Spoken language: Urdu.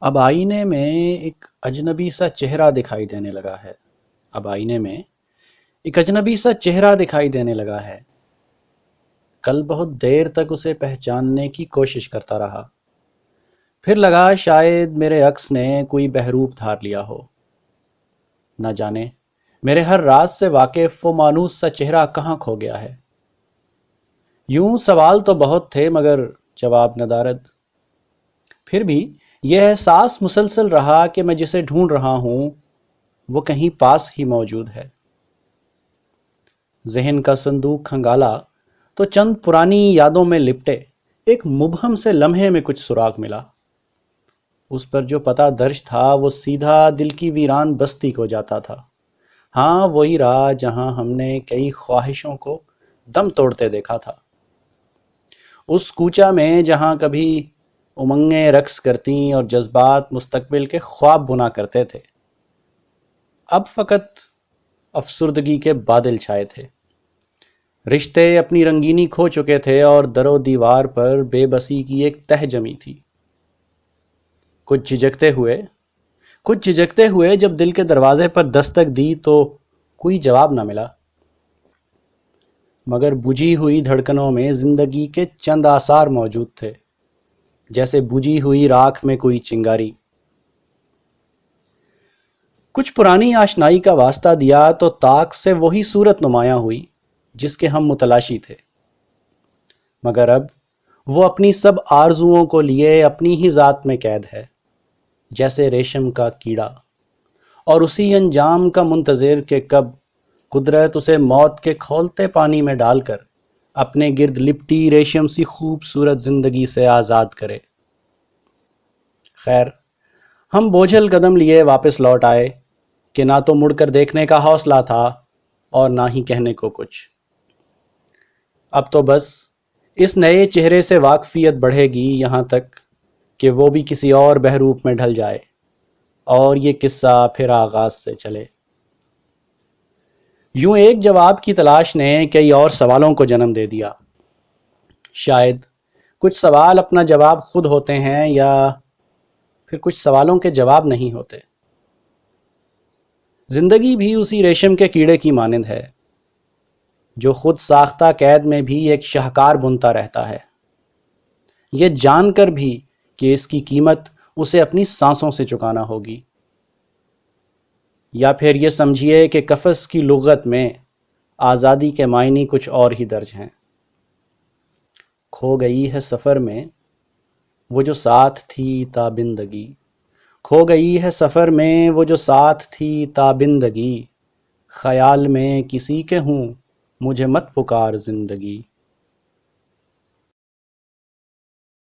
اب آئینے میں ایک اجنبی سا چہرہ دکھائی دینے لگا ہے اب آئینے میں ایک اجنبی سا چہرہ دکھائی دینے لگا ہے۔ کل بہت دیر تک اسے پہچاننے کی کوشش کرتا رہا، پھر لگا شاید میرے عکس نے کوئی بحروپ دھار لیا ہو۔ نہ جانے میرے ہر راز سے واقف وہ مانوس سا چہرہ کہاں کھو گیا ہے۔ یوں سوال تو بہت تھے مگر جواب ندارد۔ پھر بھی یہ احساس مسلسل رہا کہ میں جسے ڈھونڈ رہا ہوں وہ کہیں پاس ہی موجود ہے۔ ذہن کا صندوق کھنگالا تو چند پرانی یادوں میں لپٹے ایک مبہم سے لمحے میں کچھ سراغ ملا۔ اس پر جو پتہ درج تھا وہ سیدھا دل کی ویران بستی کو جاتا تھا۔ ہاں، وہی راہ جہاں ہم نے کئی خواہشوں کو دم توڑتے دیکھا تھا۔ اس کوچہ میں جہاں کبھی امنگیں رقص کرتیں اور جذبات مستقبل کے خواب بنا کرتے تھے، اب فقط افسردگی کے بادل چھائے تھے۔ رشتے اپنی رنگینی کھو چکے تھے اور در و دیوار پر بے بسی کی ایک تہ جمی تھی۔ کچھ جھجکتے ہوئے جب دل کے دروازے پر دستک دی تو کوئی جواب نہ ملا، مگر بجھی ہوئی دھڑکنوں میں زندگی کے چند آثار موجود تھے، جیسے بجھی ہوئی راکھ میں کوئی چنگاری۔ کچھ پرانی آشنائی کا واسطہ دیا تو طاق سے وہی صورت نمایاں ہوئی جس کے ہم متلاشی تھے، مگر اب وہ اپنی سب آرزوؤں کو لیے اپنی ہی ذات میں قید ہے، جیسے ریشم کا کیڑا، اور اسی انجام کا منتظر کہ کب قدرت اسے موت کے کھولتے پانی میں ڈال کر اپنے گرد لپٹی ریشم سی خوبصورت زندگی سے آزاد کرے۔ خیر، ہم بوجھل قدم لیے واپس لوٹ آئے کہ نہ تو مڑ کر دیکھنے کا حوصلہ تھا اور نہ ہی کہنے کو کچھ۔ اب تو بس اس نئے چہرے سے واقفیت بڑھے گی یہاں تک کہ وہ بھی کسی اور بحروپ میں ڈھل جائے اور یہ قصہ پھر آغاز سے چلے۔ یوں ایک جواب کی تلاش نے کئی اور سوالوں کو جنم دے دیا۔ شاید کچھ سوال اپنا جواب خود ہوتے ہیں یا پھر کچھ سوالوں کے جواب نہیں ہوتے۔ زندگی بھی اسی ریشم کے کیڑے کی مانند ہے جو خود ساختہ قید میں بھی ایک شاہکار بنتا رہتا ہے، یہ جان کر بھی کہ اس کی قیمت اسے اپنی سانسوں سے چکانا ہوگی۔ یا پھر یہ سمجھیے کہ قفس کی لغت میں آزادی کے معنی کچھ اور ہی درج ہیں۔ کھو گئی ہے سفر میں وہ جو ساتھ تھی تابندگی، کھو گئی ہے سفر میں وہ جو ساتھ تھی تابندگی، خیال میں کسی کے ہوں مجھے مت پکار زندگی۔